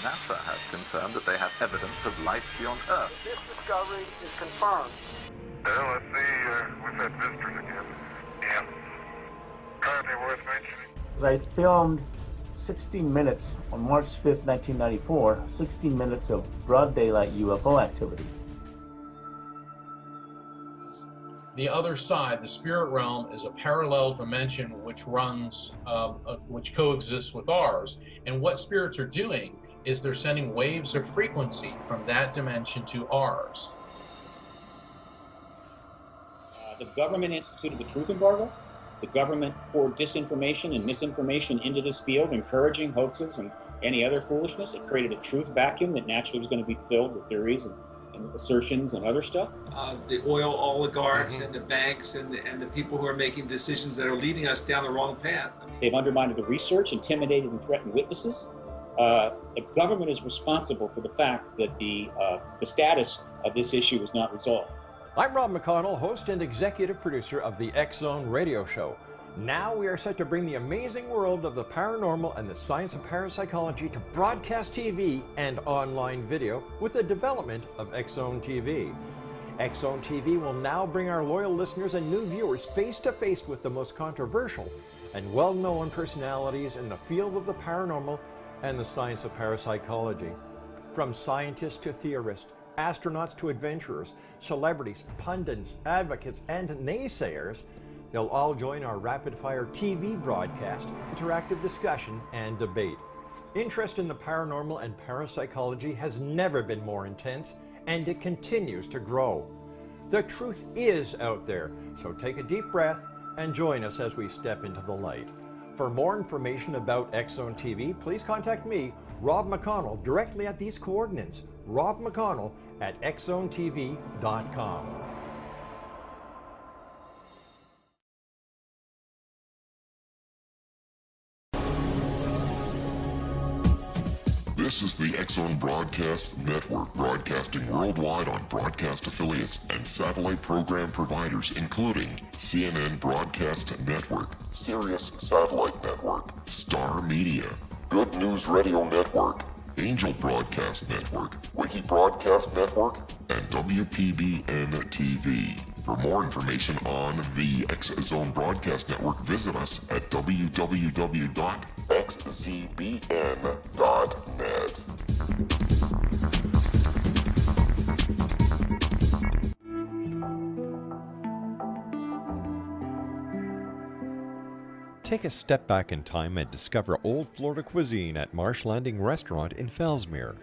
NASA has confirmed that they have evidence of life beyond Earth. This discovery is confirmed. Well, let's see, we've had visitors again. Yeah. Anything worth mentioning? I filmed 16 minutes on March 5th, 1994, 16 minutes of broad daylight UFO activity. The other side, the spirit realm, is a parallel dimension which runs, which coexists with ours. And what spirits are doing is they're sending waves of frequency from that dimension to ours. The government instituted the truth embargo. The government poured disinformation and misinformation into this field, encouraging hoaxes and any other foolishness. It created a truth vacuum that naturally was going to be filled with theories and assertions and other stuff. The oil oligarchs and the banks and the people who are making decisions that are leading us down the wrong path. They've undermined the research, intimidated and threatened witnesses. The government is responsible for the fact that the status of this issue is not resolved. I'm Rob McConnell, host and executive producer of the X-Zone radio show. Now we are set to bring the amazing world of the paranormal and the science of parapsychology to broadcast TV and online video with the development of X-Zone TV. X-Zone TV will now bring our loyal listeners and new viewers face to face with the most controversial and well-known personalities in the field of the paranormal and the science of parapsychology. From scientists to theorists, astronauts to adventurers, celebrities, pundits, advocates, and naysayers, they'll all join our rapid-fire TV broadcast, interactive discussion, and debate. Interest in the paranormal and parapsychology has never been more intense, and it continues to grow. The truth is out there, so take a deep breath and join us as we step into the light. For more information about X-Zone TV, please contact me, Rob McConnell, directly at these coordinates, Rob McConnell at xzonetv.com. This is the X-Zone Broadcast Network, broadcasting worldwide on broadcast affiliates and satellite program providers, including CNN Broadcast Network, Sirius Satellite Network, Star Media, Good News Radio Network, Angel Broadcast Network, Wiki Broadcast Network, and WPBN TV. For more information on the X-Zone Broadcast Network, visit us at www.xzbn.net. Take a step back in time and discover old Florida cuisine at Marsh Landing Restaurant in Fellsmere.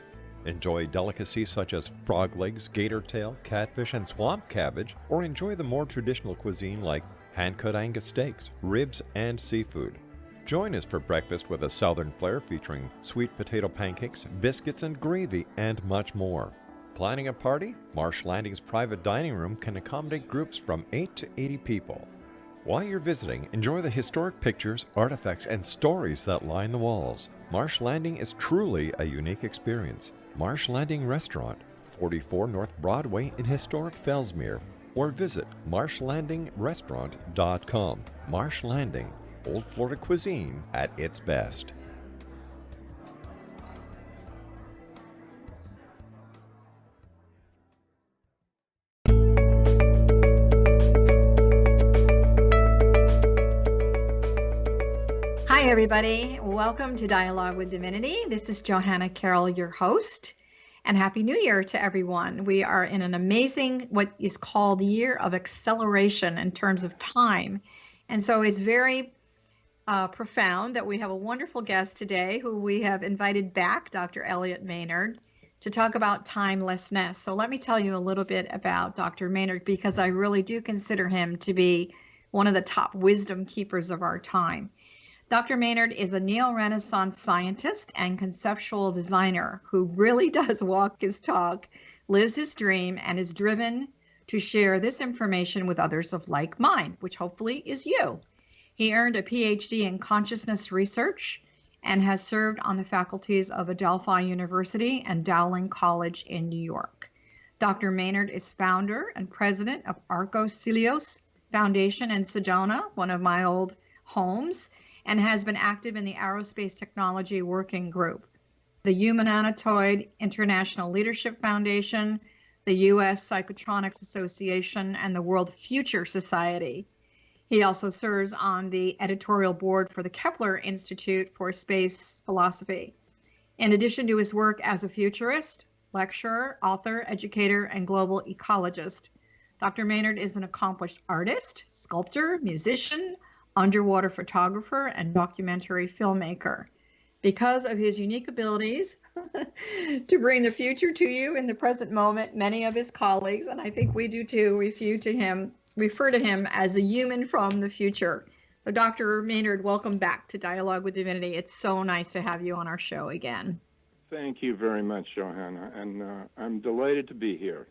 Enjoy delicacies such as frog legs, gator tail, catfish, and swamp cabbage, or enjoy the more traditional cuisine like hand-cut Angus steaks, ribs, and seafood. Join us for breakfast with a southern flair featuring sweet potato pancakes, biscuits and gravy, and much more. Planning a party? Marsh Landing's private dining room can accommodate groups from 8 to 80 people. While you're visiting, enjoy the historic pictures, artifacts, and stories that line the walls. Marsh Landing is truly a unique experience. Marsh Landing Restaurant, 44 North Broadway in historic Fellsmere, or visit marshlandingrestaurant.com. Marsh Landing, old Florida cuisine at its best. Hi, everybody. Welcome to Dialogue with Divinity. This is Johanna Carroll, your host, and Happy New Year to everyone. We are in an amazing, what is called year of acceleration in terms of time. And so it's very profound that we have a wonderful guest today who we have invited back, Dr. Elliott Maynard, to talk about timelessness. So let me tell you a little bit about Dr. Maynard, because I really do consider him to be one of the top wisdom keepers of our time. Dr. Maynard is a neo-Renaissance scientist and conceptual designer who really does walk his talk, lives his dream, and is driven to share this information with others of like mind, which hopefully is you. He earned a PhD in consciousness research and has served on the faculties of Adelphi University and Dowling College in New York. Dr. Maynard is founder and president of Arcos Cilios Foundation in Sedona, one of my old homes, and has been active in the Aerospace Technology Working Group. the Human Anatoid International Leadership Foundation, the U.S. Psychotronics Association, and the World Future Society. He also serves on the editorial board for the Kepler Institute for Space Philosophy. In addition to his work as a futurist, lecturer, author, educator, and global ecologist, Dr. Maynard is an accomplished artist, sculptor, musician, underwater photographer, and documentary filmmaker. Because of his unique abilities to bring the future to you in the present moment, many of his colleagues, and I think we do too, refer to him as a human from the future. So Dr. Maynard, welcome back to Dialogue with Divinity. It's so nice to have you on our show again. Thank you very much, Johanna, and I'm delighted to be here.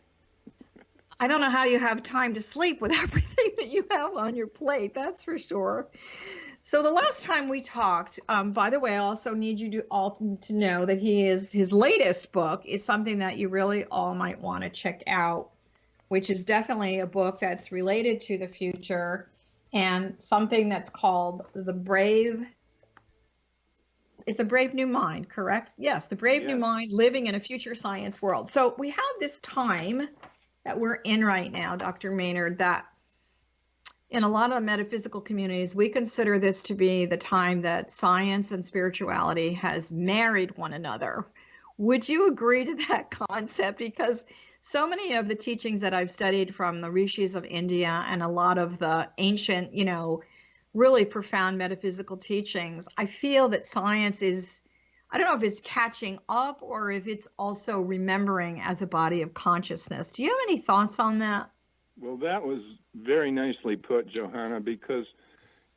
I don't know how you have time to sleep with everything that you have on your plate, that's for sure. So the last time we talked, by the way, I also need you to know that his latest book is something that you really all might want to check out, which is definitely a book that's related to the future and something that's called It's a Brave New Mind, correct? Yes, The Brave New Mind, Living in a Future Science World. So we have this time that we're in right now, Dr. Maynard, that in a lot of the metaphysical communities, we consider this to be the time that science and spirituality has married one another. Would you agree to that concept? Because so many of the teachings that I've studied from the rishis of India and a lot of the ancient, really profound metaphysical teachings, I feel that science is, I don't know if it's catching up or if it's also remembering as a body of consciousness. Do you have any thoughts on that? Well, that was very nicely put, Johanna, because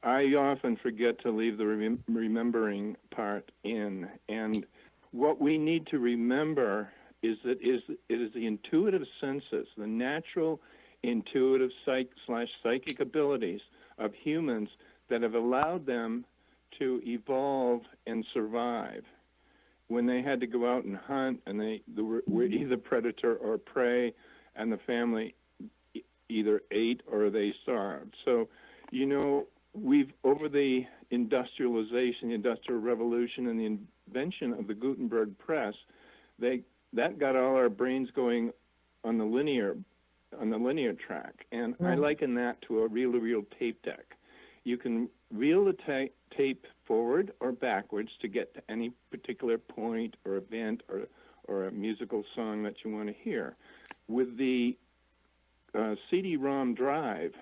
I often forget to leave the remembering part in. And what we need to remember is that it is the intuitive senses, the natural intuitive psychic abilities of humans that have allowed them to evolve and survive. When they had to go out and hunt, and they were either predator or prey, and the family either ate or they starved. So, we've, over the industrialization, the Industrial Revolution, and the invention of the Gutenberg press, that got all our brains going on the linear track. And I liken that to a reel-to-reel tape deck. You can reel the tape forward or backwards to get to any particular point or event or a musical song that you want to hear. With the CD-ROM drive,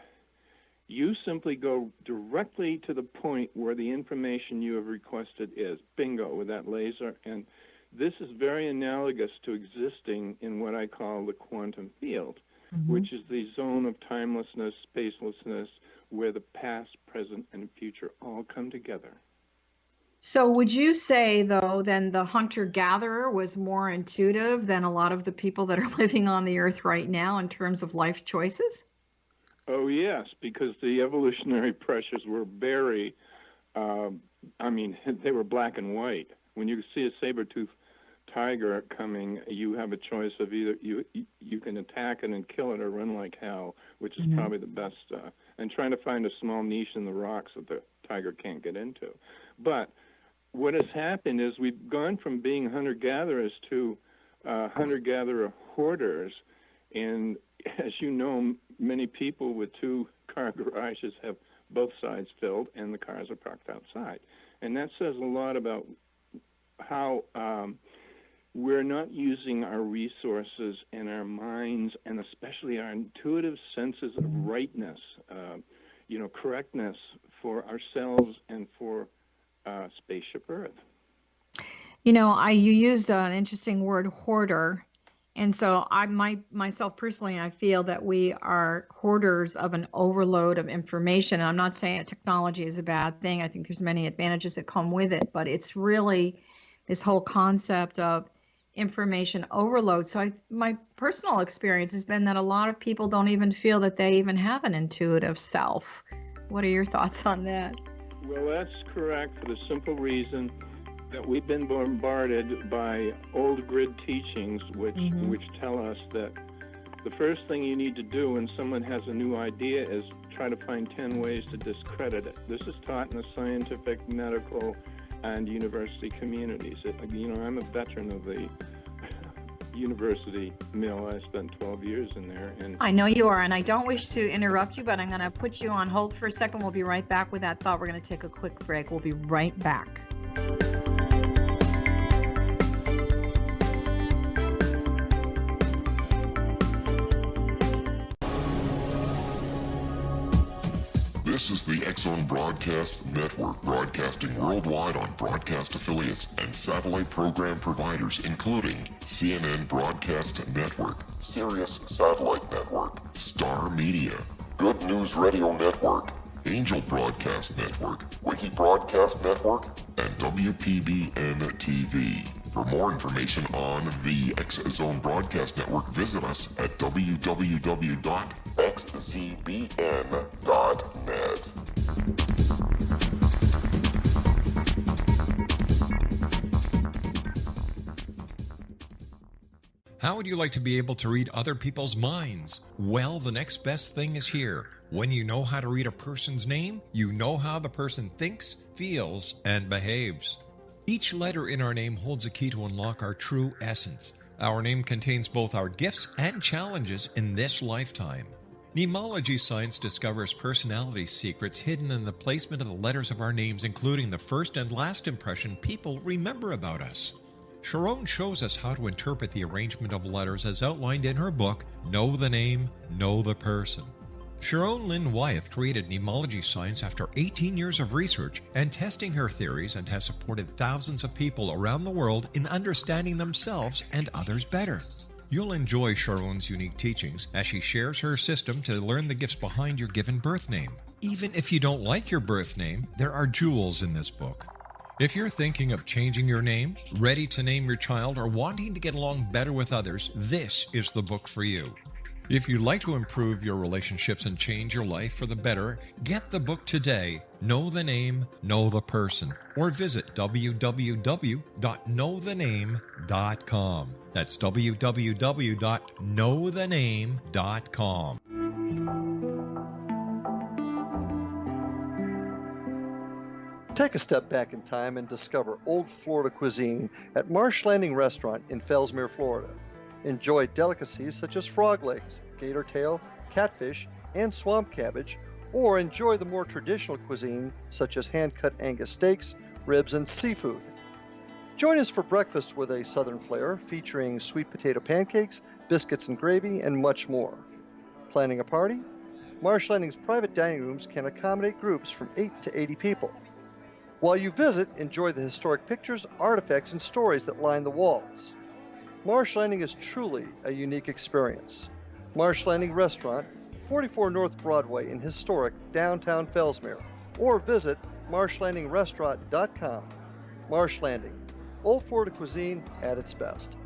you simply go directly to the point where the information you have requested is. Bingo, with that laser. And this is very analogous to existing in what I call the quantum field, which is the zone of timelessness, spacelessness, where the past, present, and future all come together. So would you say, though, then the hunter-gatherer was more intuitive than a lot of the people that are living on the earth right now in terms of life choices? Oh, yes, because the evolutionary pressures were very, they were black and white. When you see a saber-toothed tiger coming, you have a choice of either you can attack it and kill it or run like hell, which is probably the best, and trying to find a small niche in the rocks that the tiger can't get into. But what has happened is we've gone from being hunter-gatherers to hunter-gatherer hoarders, and as you know, many people with two-car garages have both sides filled and the cars are parked outside. And that says a lot about how we're not using our resources and our minds, and especially our intuitive senses of rightness, correctness for ourselves and for Spaceship Earth. You used an interesting word, hoarder. And so myself personally, I feel that we are hoarders of an overload of information. And I'm not saying that technology is a bad thing. I think there's many advantages that come with it, but it's really this whole concept of information overload. So my personal experience has been that a lot of people don't even feel that they even have an intuitive self. What are your thoughts on that? Well, that's correct for the simple reason that we've been bombarded by old grid teachings, which tell us that the first thing you need to do when someone has a new idea is try to find 10 ways to discredit it. This is taught in the scientific, medical, and university communities. I'm a veteran of the university mill. I spent 12 years in there. And I know you are, and I don't wish to interrupt you, but I'm going to put you on hold for a second. We'll be right back with that thought. We're going to take a quick break. We'll be right back. This is the X-Zone Broadcast Network, broadcasting worldwide on broadcast affiliates and satellite program providers, including CNN Broadcast Network, Sirius Satellite Network, Star Media, Good News Radio Network, Angel Broadcast Network, Wiki Broadcast Network, and WPBN TV. For more information on the X-Zone Broadcast Network, visit us at www.xzbn.net. How would you like to be able to read other people's minds? Well, the next best thing is here. When you know how to read a person's name, you know how the person thinks, feels, and behaves. Each letter in our name holds a key to unlock our true essence. Our name contains both our gifts and challenges in this lifetime. Mnemology science discovers personality secrets hidden in the placement of the letters of our names, including the first and last impression people remember about us. Sharon shows us how to interpret the arrangement of letters as outlined in her book, Know the Name, Know the Person. Sharon Lynn Wyeth created mnemology science after 18 years of research and testing her theories, and has supported thousands of people around the world in understanding themselves and others better. You'll enjoy Sharon's unique teachings as she shares her system to learn the gifts behind your given birth name. Even if you don't like your birth name, there are jewels in this book. If you're thinking of changing your name, ready to name your child, or wanting to get along better with others, this is the book for you. If you'd like to improve your relationships and change your life for the better, get the book today, Know the Name, Know the Person, or visit www.knowthename.com. That's www.knowthename.com. Take a step back in time and discover old Florida cuisine at Marsh Landing Restaurant in Fellsmere, Florida. Enjoy delicacies such as frog legs, gator tail, catfish, and swamp cabbage, or enjoy the more traditional cuisine such as hand-cut Angus steaks, ribs, and seafood. Join us for breakfast with a southern flair featuring sweet potato pancakes, biscuits and gravy, and much more. Planning a party? Marsh Landing's private dining rooms can accommodate groups from 8 to 80 people. While you visit, enjoy the historic pictures, artifacts, and stories that line the walls. Marsh Landing is truly a unique experience. Marsh Landing Restaurant, 44 North Broadway in historic downtown Fellsmere, or visit marshlandingrestaurant.com. Marsh Landing, old Florida cuisine at its best.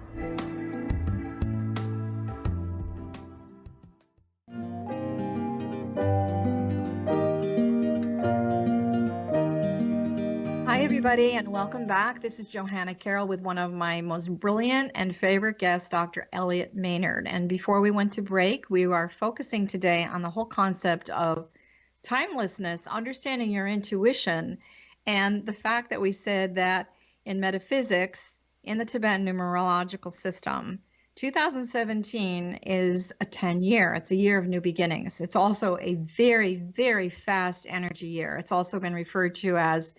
Hi, everybody, and welcome back. This is Johanna Carroll with one of my most brilliant and favorite guests, Dr. Elliott Maynard. And before we went to break, we are focusing today on the whole concept of timelessness, understanding your intuition, and the fact that we said that in metaphysics, in the Tibetan numerological system, 2017 is a 10-year. It's a year of new beginnings. It's also a very, very fast energy year. It's also been referred to as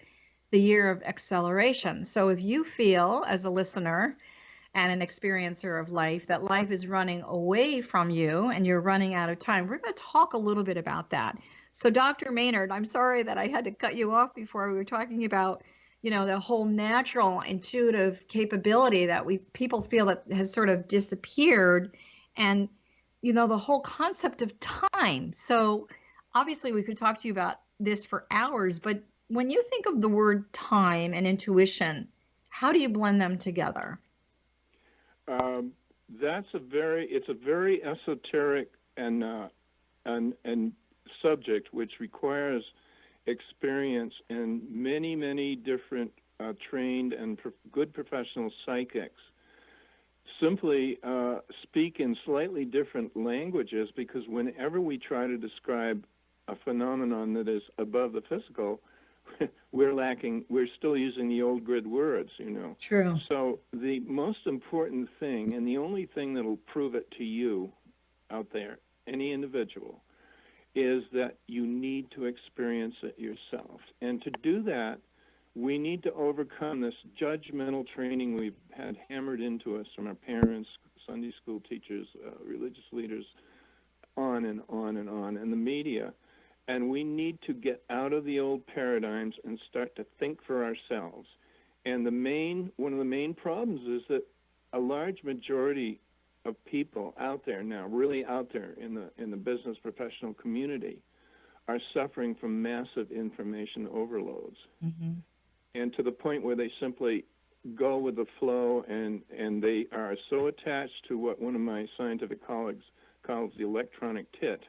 the year of acceleration. So if you feel as a listener and an experiencer of life that life is running away from you and you're running out of time, we're going to talk a little bit about that. So Dr. Maynard, I'm sorry that I had to cut you off before. We were talking about, you know, the whole natural intuitive capability that people feel that has sort of disappeared, and, you know, the whole concept of time. So obviously we could talk to you about this for hours, but when you think of the word time and intuition, how do you blend them together? It's a very esoteric and subject which requires experience in many different trained and good professional psychics. Simply speak in slightly different languages, because whenever we try to describe a phenomenon that is above the physical, we're lacking. We're still using the old grid words, True. So the most important thing, and the only thing that'll prove it to you out there, any individual, is that you need to experience it yourself. And to do that, we need to overcome this judgmental training we've had hammered into us from our parents, Sunday school teachers, religious leaders, on and on and on, and the media. And we need to get out of the old paradigms and start to think for ourselves. And one of the main problems is that a large majority of people out there now, really out there in the business professional community, are suffering from massive information overloads. Mm-hmm. And to the point where they simply go with the flow, and they are so attached to what one of my scientific colleagues calls the electronic tit.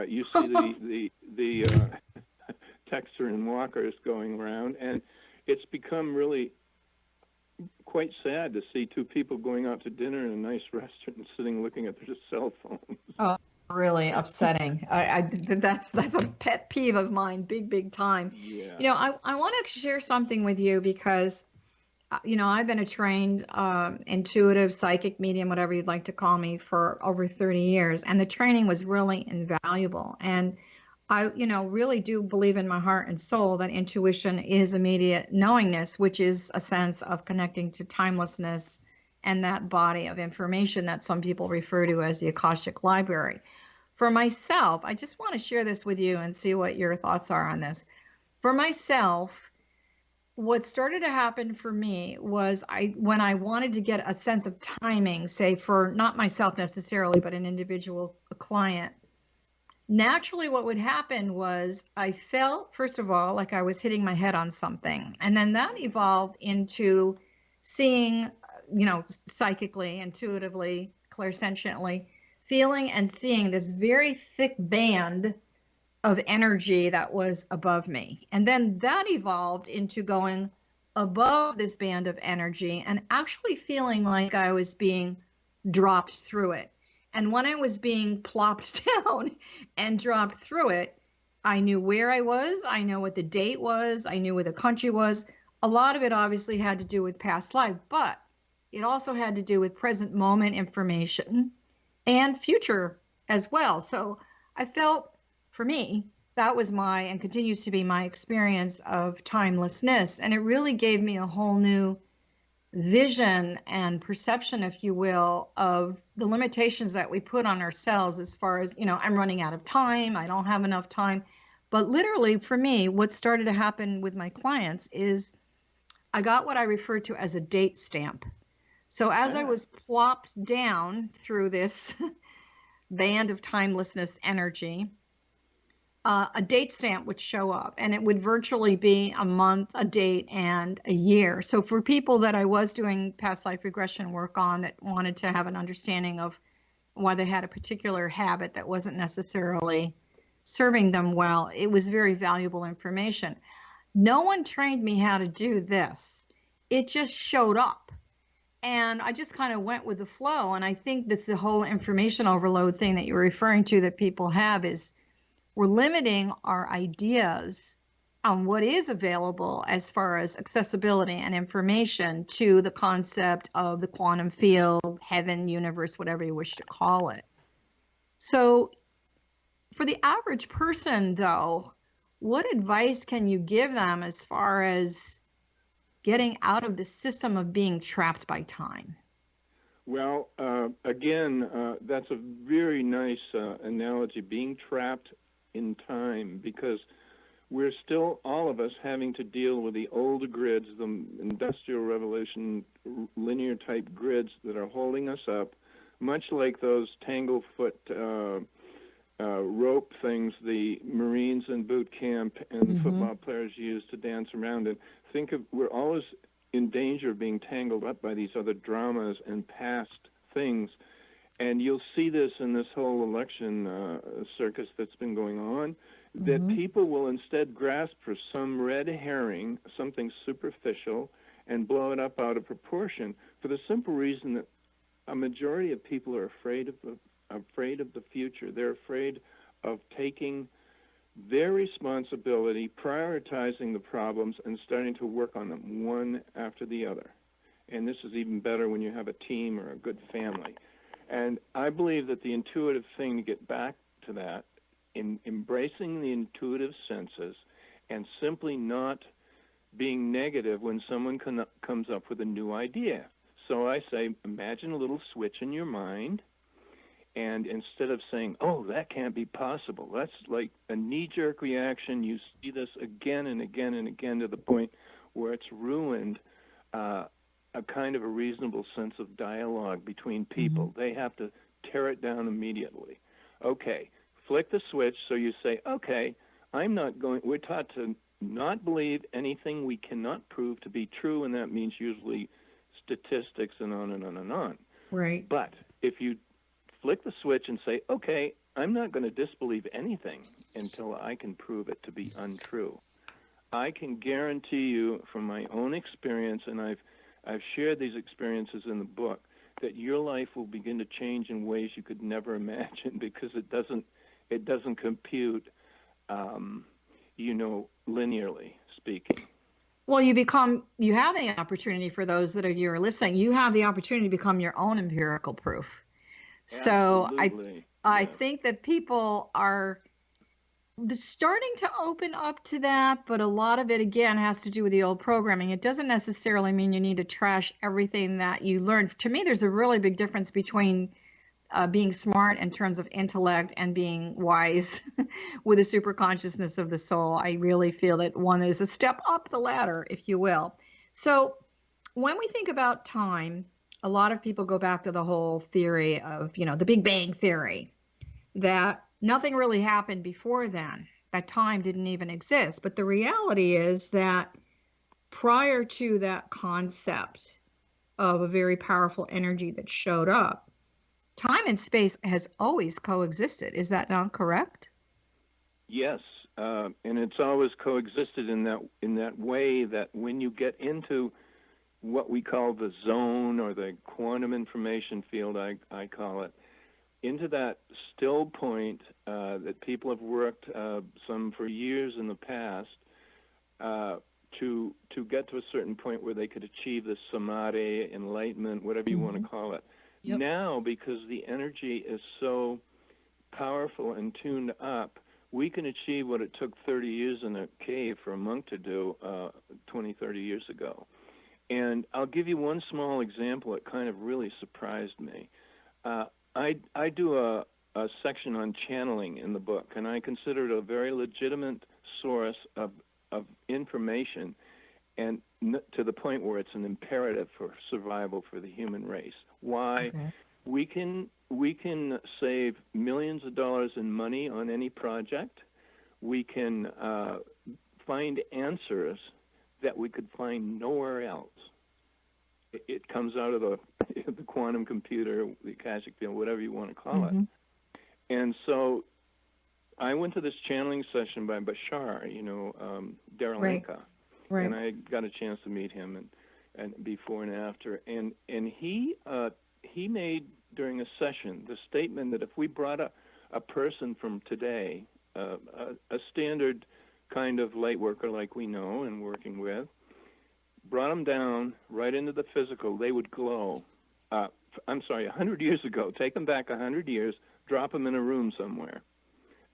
You see the texter and walkers going around, and it's become really quite sad to see two people going out to dinner in a nice restaurant and sitting looking at their cell phones. Oh, really upsetting. That's a pet peeve of mine, big time. Yeah. I want to share something with you because, I've been a trained intuitive, psychic, medium, whatever you'd like to call me, for over 30 years. And the training was really invaluable. And I, really do believe in my heart and soul that intuition is immediate knowingness, which is a sense of connecting to timelessness and that body of information that some people refer to as the Akashic Library. For myself, I just want to share this with you and see what your thoughts are on this. For myself, what started to happen for me was when I wanted to get a sense of timing, say for not myself necessarily, but an individual client, naturally what would happen was I felt, first of all, like I was hitting my head on something. And then that evolved into seeing, psychically, intuitively, clairsentiently, feeling and seeing this very thick band of energy that was above me. And then that evolved into going above this band of energy and actually feeling like I was being dropped through it. And when I was being plopped down and dropped through it, I knew where I was. I know what the date was. I knew where the country was. A lot of it obviously had to do with past life, but it also had to do with present moment information and future as well. So I felt, for me, that was and continues to be my experience of timelessness. And it really gave me a whole new vision and perception, if you will, of the limitations that we put on ourselves as far as, I'm running out of time, I don't have enough time. But literally for me, what started to happen with my clients is I got what I refer to as a date stamp. So as I was plopped down through this band of timelessness energy, a date stamp would show up, and it would virtually be a month, a date, and a year. So for people that I was doing past life regression work on that wanted to have an understanding of why they had a particular habit that wasn't necessarily serving them well, it was very valuable information. No one trained me how to do this. It just showed up. And I just kind of went with the flow. And I think that the whole information overload thing that you're referring to that people have is we're limiting our ideas on what is available as far as accessibility and information to the concept of the quantum field, heaven, universe, whatever you wish to call it. So for the average person, though, what advice can you give them as far as getting out of the system of being trapped by time? Well, again, that's a very nice analogy, being trapped in time, because we're still, all of us, having to deal with the old grids, the Industrial Revolution linear type grids that are holding us up, much like those tanglefoot rope things the Marines in boot camp and the football players use to dance around in. We're always in danger of being tangled up by these other dramas and past things. And you'll see this in this whole election circus that's been going on, that people will instead grasp for some red herring, something superficial, and blow it up out of proportion for the simple reason that a majority of people are afraid of the future. They're afraid of taking their responsibility, prioritizing the problems, and starting to work on them one after the other. And this is even better when you have a team or a good family. And I believe that the intuitive thing to get back to that, in embracing the intuitive senses and simply not being negative when someone comes up with a new idea. So I say, imagine a little switch in your mind, and instead of saying, oh, that can't be possible, that's like a knee-jerk reaction. You see this again and again and again to the point where it's ruined a kind of a reasonable sense of dialogue between people. Mm-hmm. They have to tear it down immediately. Okay, flick the switch so you say, okay, we're taught to not believe anything we cannot prove to be true, and that means usually statistics and on and on and on. Right. But if you flick the switch and say, okay, I'm not going to disbelieve anything until I can prove it to be untrue. I can guarantee you from my own experience, and I've shared these experiences in the book, that your life will begin to change in ways you could never imagine, because it doesn't compute, linearly speaking. Well, you have the opportunity, for those that you are listening, you have the opportunity to become your own empirical proof. Absolutely. So I think that people are starting to open up to that, but a lot of it, again, has to do with the old programming. It doesn't necessarily mean you need to trash everything that you learned. To me, there's a really big difference between being smart in terms of intellect and being wise with a super consciousness of the soul. I really feel that one is a step up the ladder, if you will. So when we think about time, a lot of people go back to the whole theory of, the Big Bang theory, that nothing really happened before then. That time didn't even exist. But the reality is that prior to that concept of a very powerful energy that showed up, time and space has always coexisted. Is that not correct? Yes, and it's always coexisted in that way that when you get into what we call the zone, or the quantum information field, I call it, into that still point that people have worked some for years in the past to get to a certain point where they could achieve the samadhi, enlightenment, whatever you want to call it. Yep. Now, because the energy is so powerful and tuned up, we can achieve what it took 30 years in a cave for a monk to do 20, 30 years ago. And I'll give you one small example that kind of really surprised me. I do a section on channeling in the book, and I consider it a very legitimate source of information, and to the point where it's an imperative for survival for the human race. Why? Okay. We can save millions of dollars in money on any project. We can find answers that we could find nowhere else. It comes out of the quantum computer, the Akashic field, whatever you want to call it. And so I went to this channeling session by Bashar, Darylenka. Right. And I got a chance to meet him and before and after. And he made during a session the statement that if we brought a person from today, a standard kind of light worker like we know and working with, brought them down right into the physical, they would glow. 100 years ago, take them back 100 years, drop them in a room somewhere.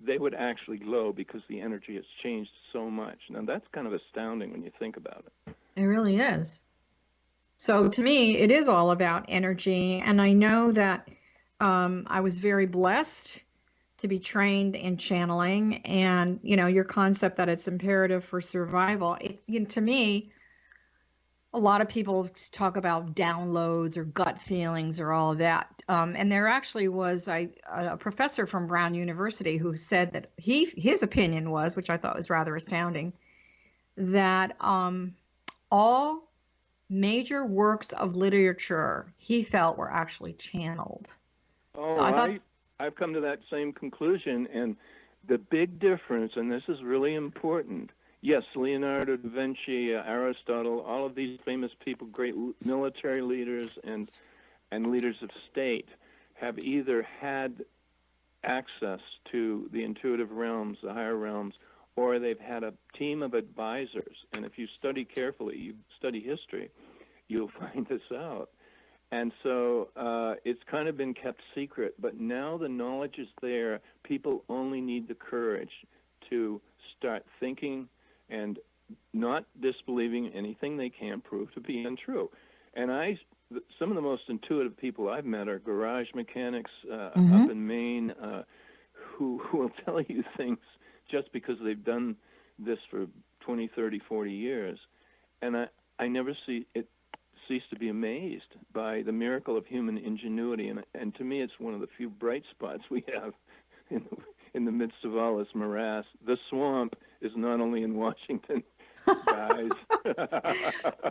They would actually glow because the energy has changed so much. Now, that's kind of astounding when you think about it. It really is. So to me, it is all about energy. And I know that I was very blessed to be trained in channeling, and, your concept that it's imperative for survival. To me, a lot of people talk about downloads or gut feelings or all of that. And there actually was a professor from Brown University who said that his opinion was, which I thought was rather astounding, that all major works of literature he felt were actually channeled. Oh, So I've come to that same conclusion. And the big difference, and this is really important, yes, Leonardo da Vinci, Aristotle, all of these famous people, great military leaders and leaders of state, have either had access to the intuitive realms, the higher realms, or they've had a team of advisors. And if you study carefully, you study history, you'll find this out. And so it's kind of been kept secret, but now the knowledge is there. People only need the courage to start thinking and not disbelieving anything they can't prove to be untrue. And some of the most intuitive people I've met are garage mechanics up in Maine who will tell you things just because they've done this for 20, 30, 40 years. And I never cease to be amazed by the miracle of human ingenuity. And to me, it's one of the few bright spots we have in the midst of all this morass. The swamp is not only in Washington, guys.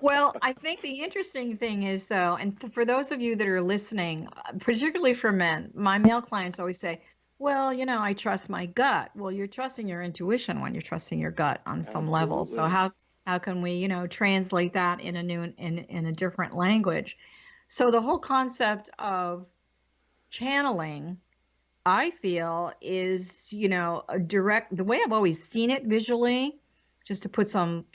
Well, I think the interesting thing is, though, and for those of you that are listening, particularly for men, my male clients always say, well, I trust my gut. Well, you're trusting your intuition when you're trusting your gut on some level. So how can we, translate that in a different language? So the whole concept of channeling, I feel, is, the way I've always seen it visually, just to put some,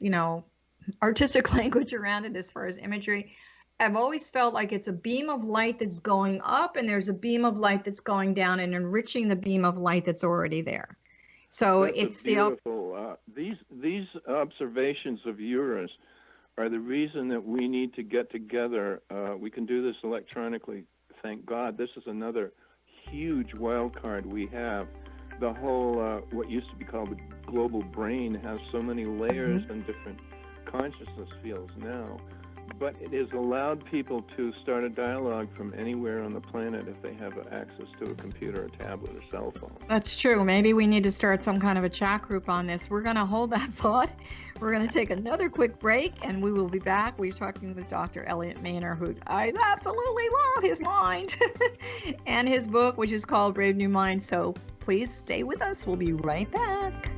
artistic language around it as far as imagery, I've always felt like it's a beam of light that's going up, and there's a beam of light that's going down and enriching the beam of light that's already there. So it's beautiful. These observations of yours are the reason that we need to get together. We can do this electronically. Thank God. This is another huge wild card we have. The whole, what used to be called the global brain, has so many layers and different consciousness fields now. But it has allowed people to start a dialogue from anywhere on the planet if they have access to a computer, a tablet, or cell phone. That's true. Maybe we need to start some kind of a chat group on this. We're going to hold that thought. We're going to take another quick break, and we will be back. We're talking with Dr. Elliott Maynard, who I absolutely love his mind, and his book, which is called Brave New Mind. So please stay with us. We'll be right back.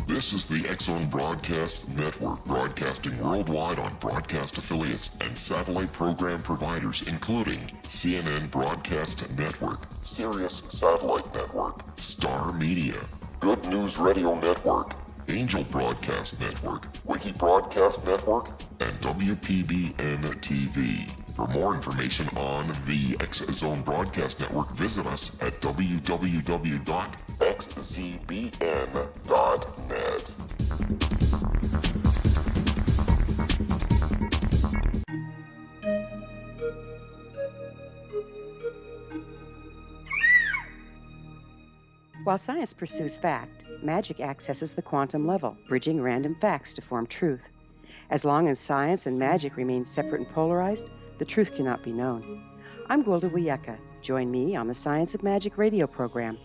This is the X-Zone Broadcast Network, broadcasting worldwide on broadcast affiliates and satellite program providers, including CNN Broadcast Network, Sirius Satellite Network, Star Media, Good News Radio Network, Angel Broadcast Network, Wiki Broadcast Network, and WPBN TV. For more information on the X-Zone Broadcast Network, visit us at www.xzbn.net. While science pursues fact, magic accesses the quantum level, bridging random facts to form truth. As long as science and magic remain separate and polarized, the truth cannot be known. I'm Gwilda Wiyaka. Join me on the Science of Magic radio program,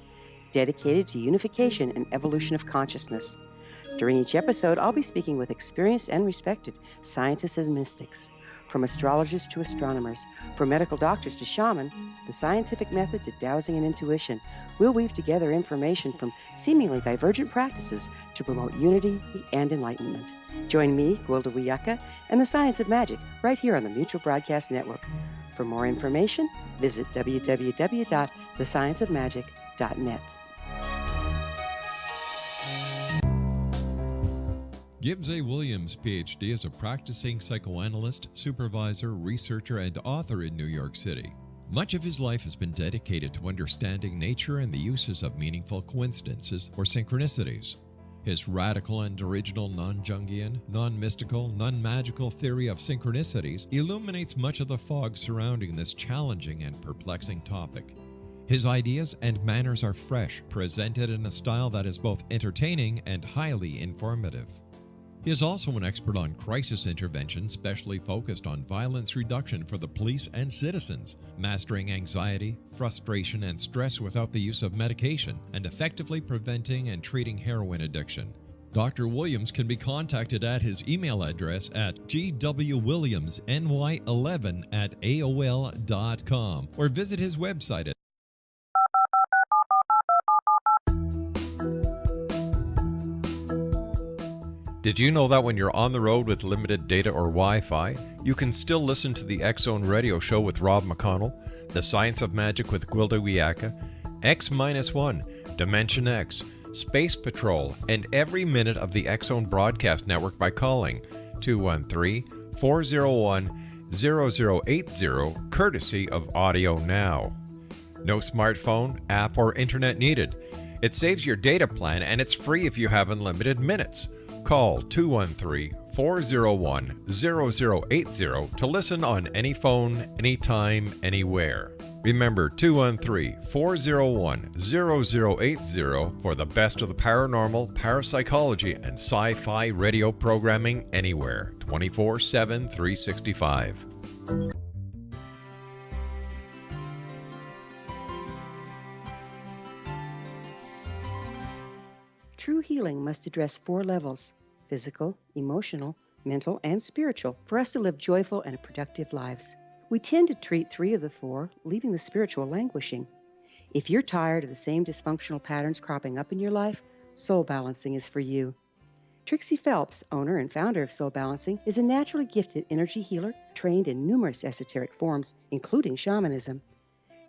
dedicated to unification and evolution of consciousness. During each episode, I'll be speaking with experienced and respected scientists and mystics. From astrologers to astronomers, from medical doctors to shaman, the scientific method to dowsing and intuition, we'll weave together information from seemingly divergent practices to promote unity and enlightenment. Join me, Gwilda Wiyaka, and the Science of Magic right here on the Mutual Broadcast Network. For more information, visit www.thescienceofmagic.net. Gibbs A. Williams, Ph.D., is a practicing psychoanalyst, supervisor, researcher, and author in New York City. Much of his life has been dedicated to understanding nature and the uses of meaningful coincidences or synchronicities. His radical and original non-Jungian, non-mystical, non-magical theory of synchronicities illuminates much of the fog surrounding this challenging and perplexing topic. His ideas and manners are fresh, presented in a style that is both entertaining and highly informative. He is also an expert on crisis intervention, specially focused on violence reduction for the police and citizens, mastering anxiety, frustration, and stress without the use of medication, and effectively preventing and treating heroin addiction. Dr. Williams can be contacted at his email address at gwwilliamsny11@aol.com or visit his website at Did you know that when you're on the road with limited data or Wi-Fi, you can still listen to the X-Zone Radio Show with Rob McConnell, The Science of Magic with Gwilda Wiyaka, X-1, Dimension X, Space Patrol, and every minute of the X-Zone Broadcast Network by calling 213-401-0080, courtesy of Audio Now. No smartphone, app, or internet needed. It saves your data plan and it's free if you have unlimited minutes. Call 213-401-0080 to listen on any phone, anytime, anywhere. Remember 213-401-0080 for the best of the paranormal, parapsychology, and sci-fi radio programming anywhere, 24/7, 365. True healing must address 4 levels: physical, emotional, mental, and spiritual, for us to live joyful and productive lives. We tend to treat 3 of the 4, leaving the spiritual languishing. If you're tired of the same dysfunctional patterns cropping up in your life, Soul Balancing is for you. Trixie Phelps, owner and founder of Soul Balancing, is a naturally gifted energy healer trained in numerous esoteric forms, including shamanism.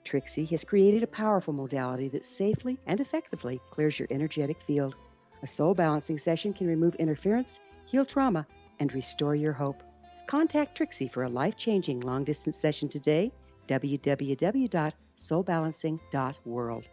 Trixie has created a powerful modality that safely and effectively clears your energetic field. A soul balancing session can remove interference, heal trauma, and restore your hope. Contact Trixie for a life-changing long-distance session today, www.soulbalancing.world.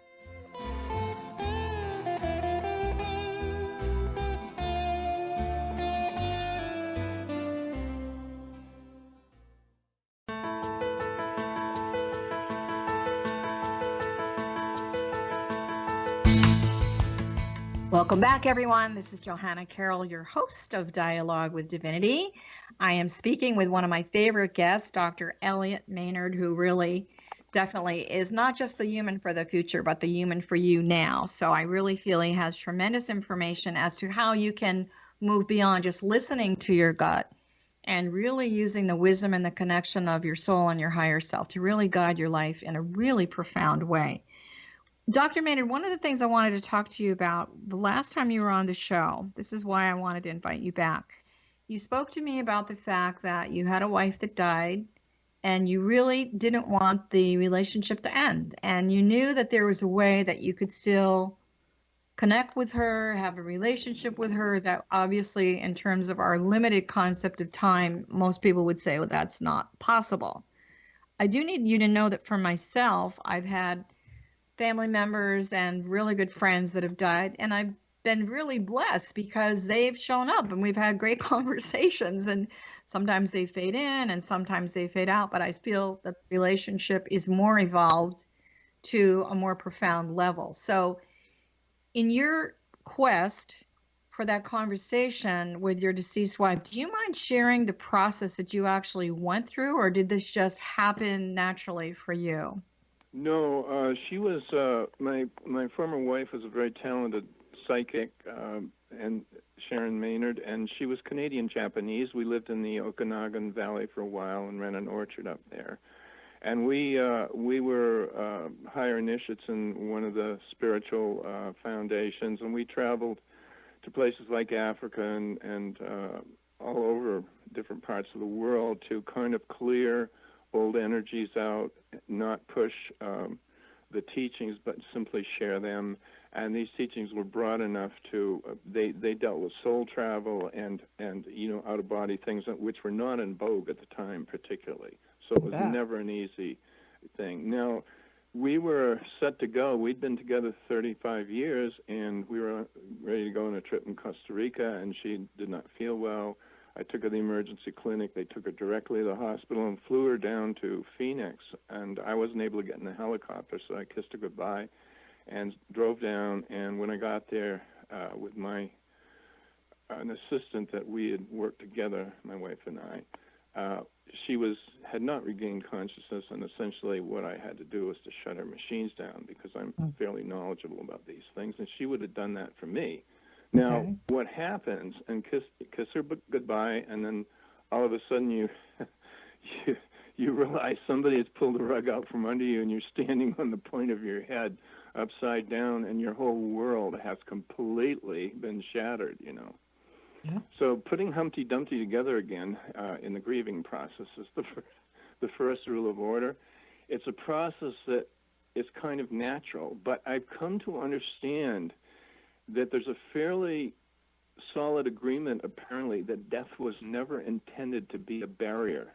Welcome back, everyone. This is Johanna Carroll, your host of Dialogue with Divinity. I am speaking with one of my favorite guests, Dr. Elliott Maynard, who really definitely is not just the human for the future, but the human for you now. So I really feel he has tremendous information as to how you can move beyond just listening to your gut and really using the wisdom and the connection of your soul and your higher self to really guide your life in a really profound way. Dr. Maynard, one of the things I wanted to talk to you about the last time you were on the show, this is why I wanted to invite you back. You spoke to me about the fact that you had a wife that died and you really didn't want the relationship to end. And you knew that there was a way that you could still connect with her, have a relationship with her that obviously in terms of our limited concept of time, most people would say, well, that's not possible. I do need you to know that for myself, I've had family members and really good friends that have died, and I've been really blessed because they've shown up and we've had great conversations, and sometimes they fade in and sometimes they fade out, but I feel that the relationship is more evolved to a more profound level. So in your quest for that conversation with your deceased wife, do you mind sharing the process that you actually went through, or did this just happen naturally for you? No, she was, my former wife was a very talented psychic, and Sharon Maynard, and she was Canadian-Japanese. We lived in the Okanagan Valley for a while and ran an orchard up there. And we were higher initiates in one of the spiritual foundations, and we traveled to places like Africa and all over different parts of the world to kind of clear old energies out, not push the teachings, but simply share them. And these teachings were broad enough to, they dealt with soul travel and out-of-body things which were not in vogue at the time particularly. So it was never an easy thing. Now, we were set to go. We'd been together 35 years, and we were ready to go on a trip in Costa Rica, and she did not feel well. I took her to the emergency clinic. They took her directly to the hospital and flew her down to Phoenix. And I wasn't able to get in the helicopter, so I kissed her goodbye and drove down. And when I got there with an assistant that we had worked together, my wife and I, she had not regained consciousness, and essentially what I had to do was to shut her machines down because I'm fairly knowledgeable about these things, and she would have done that for me. Now, what happens, and kiss her goodbye, and then all of a sudden you realize somebody has pulled the rug out from under you, and you're standing on the point of your head upside down, and your whole world has completely been shattered, So putting Humpty Dumpty together again in the grieving process is the first rule of order. It's a process that is kind of natural, but I've come to understand that there's a fairly solid agreement, apparently, that death was never intended to be a barrier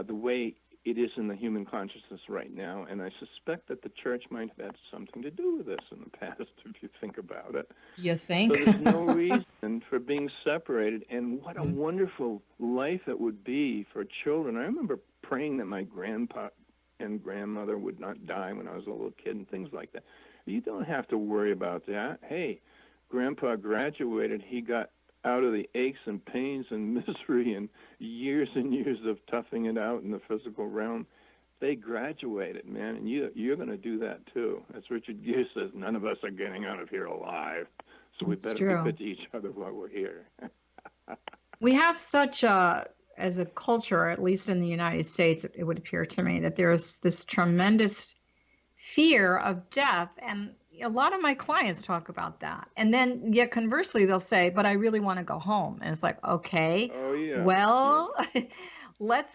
the way it is in the human consciousness right now. And I suspect that the church might have had something to do with this in the past, if you think about it. You think? So there's no reason for being separated. And what a wonderful life it would be for children. I remember praying that my grandpa and grandmother would not die when I was a little kid and things like that. You don't have to worry about that. Hey, Grandpa graduated. He got out of the aches and pains and misery and years of toughing it out in the physical realm. They graduated, man, and you're going to do that too. As Richard Gere says, none of us are getting out of here alive, so we better be good to each other while we're here. We have such a, as a culture, at least in the United States, it would appear to me that there's this tremendous fear of death, and a lot of my clients talk about that. And then, yet conversely, they'll say, but I really want to go home. And it's like, okay, well,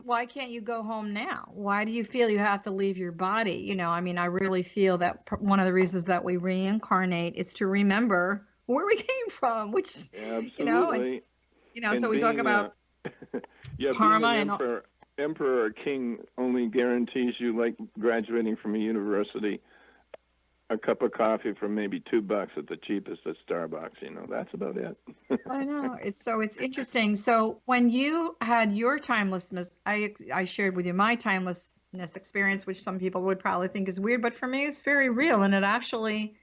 why can't you go home now? Why do you feel you have to leave your body? You know, I mean, I really feel that one of the reasons that we reincarnate is to remember where we came from, which, Absolutely. So we talk about karma being an emperor or king only guarantees you, like graduating from a university, a cup of coffee for maybe $2 at the cheapest at Starbucks. That's about it. I know. It's interesting. So when you had your timelessness, I shared with you my timelessness experience, which some people would probably think is weird, but for me it's very real, and it actually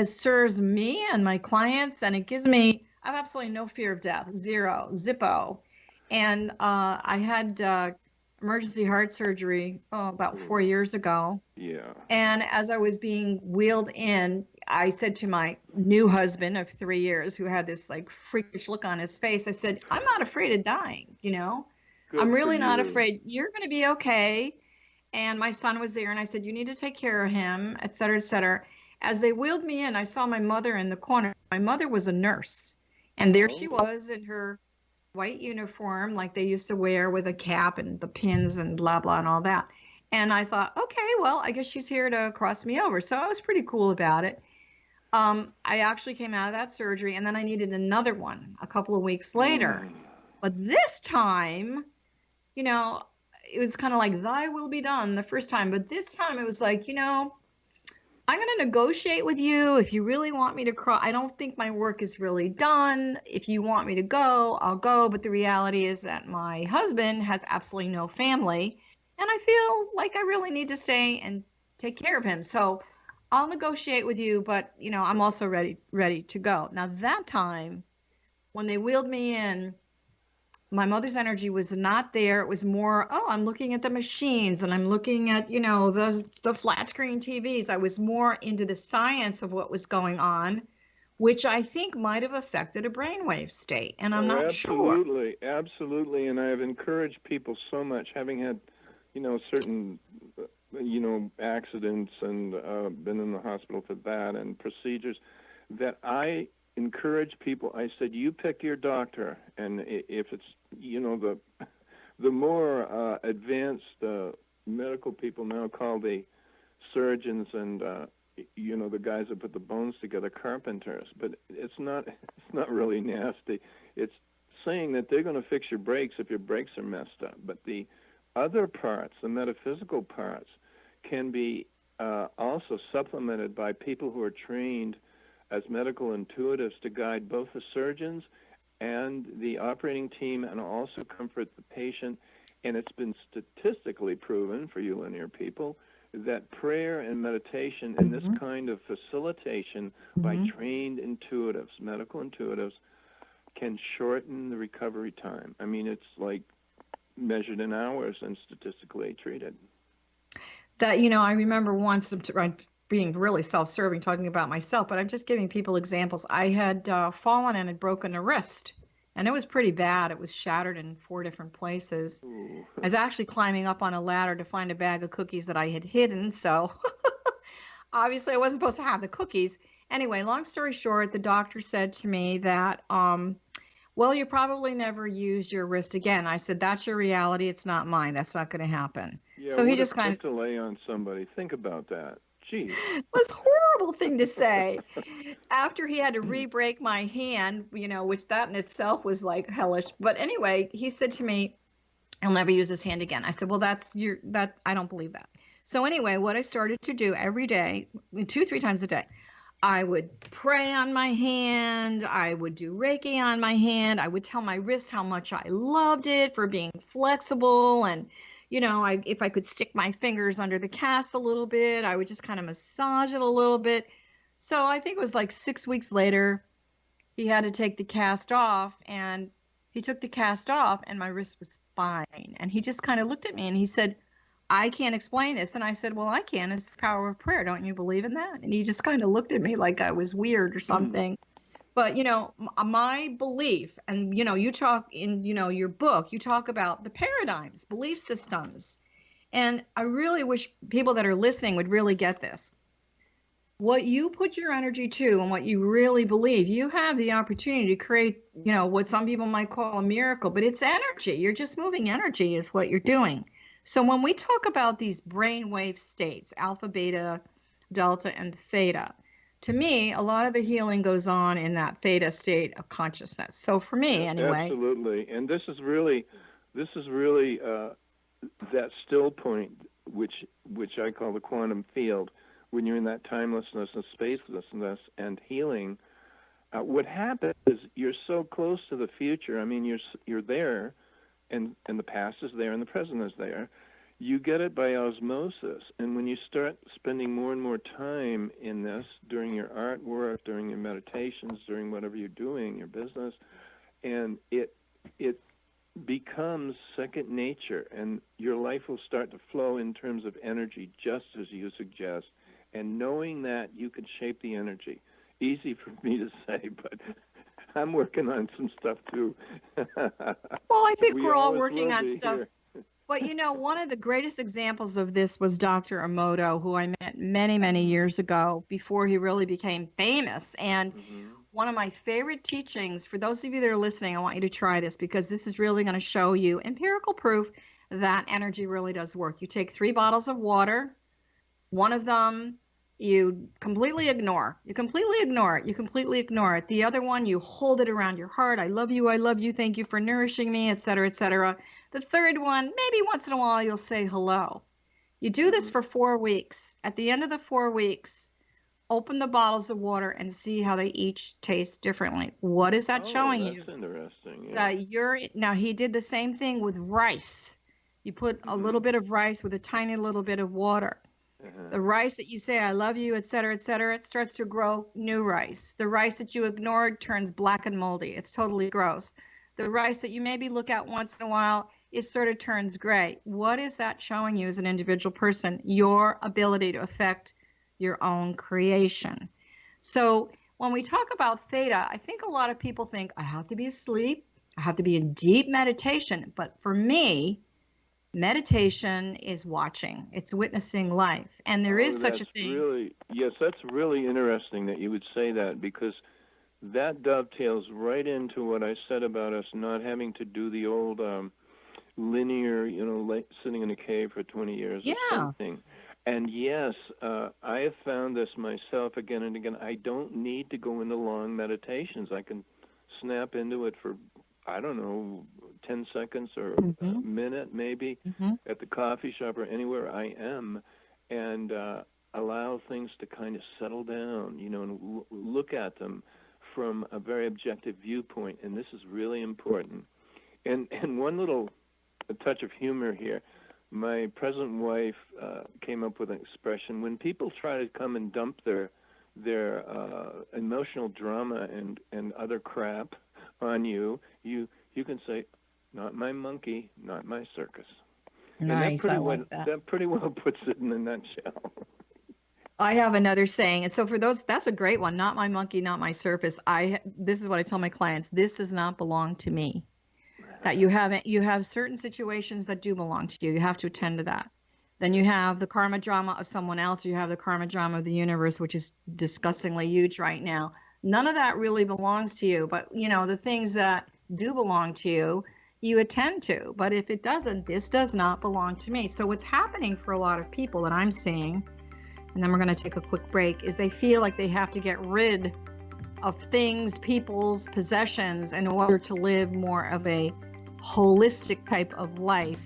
serves me and my clients, and it gives me, I have absolutely no fear of death, zero, zippo. And I had emergency heart surgery about 4 years ago. Yeah. And as I was being wheeled in, I said to my new husband of 3 years, who had this like freakish look on his face, I said, I'm not afraid of dying, I'm really not afraid. You're going to be okay. And my son was there, and I said, you need to take care of him, et cetera, et cetera. As they wheeled me in, I saw my mother in the corner. My mother was a nurse, and there she was in her white uniform like they used to wear, with a cap and the pins and blah, blah, and all that. And I thought, okay, well, I guess she's here to cross me over. So I was pretty cool about it. I actually came out of that surgery, and then I needed another one a couple of weeks later. But this time, it was kind of like, thy will be done the first time. But this time it was like, I'm going to negotiate with you. If you really want me to cross, I don't think my work is really done. If you want me to go, I'll go. But the reality is that my husband has absolutely no family, and I feel like I really need to stay and take care of him. So I'll negotiate with you, but I'm also ready to go. Now that time, when they wheeled me in, my mother's energy was not there. It was more, I'm looking at the machines, and I'm looking at, the flat screen TVs. I was more into the science of what was going on, which I think might have affected a brainwave state. And I'm not sure. Absolutely. And I have encouraged people so much, having had, certain, accidents and been in the hospital for that and procedures, that I encourage people. I said, you pick your doctor, and if it's the more advanced medical people now call the surgeons and the guys that put the bones together carpenters, but it's not really nasty. It's saying that they're going to fix your brakes if your brakes are messed up, but the other parts, the metaphysical parts, can be also supplemented by people who are trained as medical intuitives to guide both the surgeons and the operating team, and also comfort the patient. And it's been statistically proven for you linear people that prayer and meditation and this kind of facilitation by trained intuitives, medical intuitives, can shorten the recovery time. I mean, it's like measured in hours and statistically treated. That, I remember once being really self-serving, talking about myself, but I'm just giving people examples. I had fallen and had broken a wrist, and it was pretty bad. It was shattered in 4 different places. Ooh. I was actually climbing up on a ladder to find a bag of cookies that I had hidden, so obviously I wasn't supposed to have the cookies. Anyway, long story short, the doctor said to me that, well, you probably never use your wrist again. I said, that's your reality. It's not mine. That's not going to happen. Yeah, so he just kind of to lay on somebody. Think about that. Jeez. It was a horrible thing to say. After he had to re-break my hand, which that in itself was like hellish. But anyway, he said to me, I'll never use his hand again. I said, well, I don't believe that. So anyway, what I started to do every day, 2-3 times a day, I would pray on my hand. I would do Reiki on my hand. I would tell my wrist how much I loved it for being flexible. And, if I could stick my fingers under the cast a little bit, I would just kind of massage it a little bit. So I think it was like 6 weeks later, he had to take the cast off, and he took the cast off and my wrist was fine. And he just kind of looked at me and he said, I can't explain this. And I said, well, I can. It's the power of prayer. Don't you believe in that? And he just kind of looked at me like I was weird or something. But, my belief, and, you talk in, your book, you talk about the paradigms, belief systems. And I really wish people that are listening would really get this. What you put your energy to and what you really believe, you have the opportunity to create, what some people might call a miracle, but it's energy. You're just moving energy is what you're doing. So when we talk about these brainwave states, alpha, beta, delta, and theta, to me, a lot of the healing goes on in that theta state of consciousness. So for me, anyway. Absolutely. And this is really that still point, which I call the quantum field, when you're in that timelessness and spacelessness and healing. What happens is you're so close to the future. I mean, you're there, and the past is there, and the present is there. You get it by osmosis, and when you start spending more and more time in this during your artwork, during your meditations, during whatever you're doing, your business, and it becomes second nature, and your life will start to flow in terms of energy, just as you suggest, and knowing that you can shape the energy. Easy for me to say, but I'm working on some stuff too. Well, I think we're all working on stuff. Here. But, one of the greatest examples of this was Dr. Emoto, who I met many, many years ago before he really became famous. And one of my favorite teachings, for those of you that are listening, I want you to try this because this is really going to show you empirical proof that energy really does work. You take 3 bottles of water. One of them you completely ignore. You completely ignore it. You completely ignore it. The other one, you hold it around your heart. I love you. I love you. Thank you for nourishing me, etc., etc. The third one, maybe once in a while you'll say hello. You do this for 4 weeks. At the end of the 4 weeks, open the bottles of water and see how they each taste differently. What is that showing you? That's interesting. Yeah. Now he did the same thing with rice. You put a little bit of rice with a tiny little bit of water. The rice that you say, I love you, etc., it starts to grow new rice. The rice that you ignored turns black and moldy. It's totally gross. The rice that you maybe look at once in a while, it sort of turns gray. What is that showing you as an individual person? Your ability to affect your own creation. So when we talk about theta, I think a lot of people think, I have to be asleep, I have to be in deep meditation. But for me, meditation is watching. It's witnessing life. And there is such a thing. That's really interesting that you would say that, because that dovetails right into what I said about us not having to do the old linear, sitting in a cave for 20 years or something. And yes, I have found this myself again and again. I don't need to go into long meditations. I can snap into it for, 10 seconds or a minute maybe at the coffee shop or anywhere I am, and allow things to kind of settle down, and look at them from a very objective viewpoint. And this is really important. And one little touch of humor here. My present wife came up with an expression: when people try to come and dump their emotional drama and other crap on you, you can say, not my monkey, not my circus. Nice, that pretty well puts it in a nutshell. I have another saying, and so for those, that's a great one. Not my monkey, not my circus. This is what I tell my clients: this does not belong to me. That you have certain situations that do belong to you. You have to attend to that. Then you have the karma drama of someone else, or you have the karma drama of the universe, which is disgustingly huge right now. None of that really belongs to you, but the things that do belong to you, you attend to. But if it doesn't, this does not belong to me. So what's happening for a lot of people that I'm seeing, and then we're going to take a quick break, is they feel like they have to get rid of things, people's possessions in order to live more of a holistic type of life.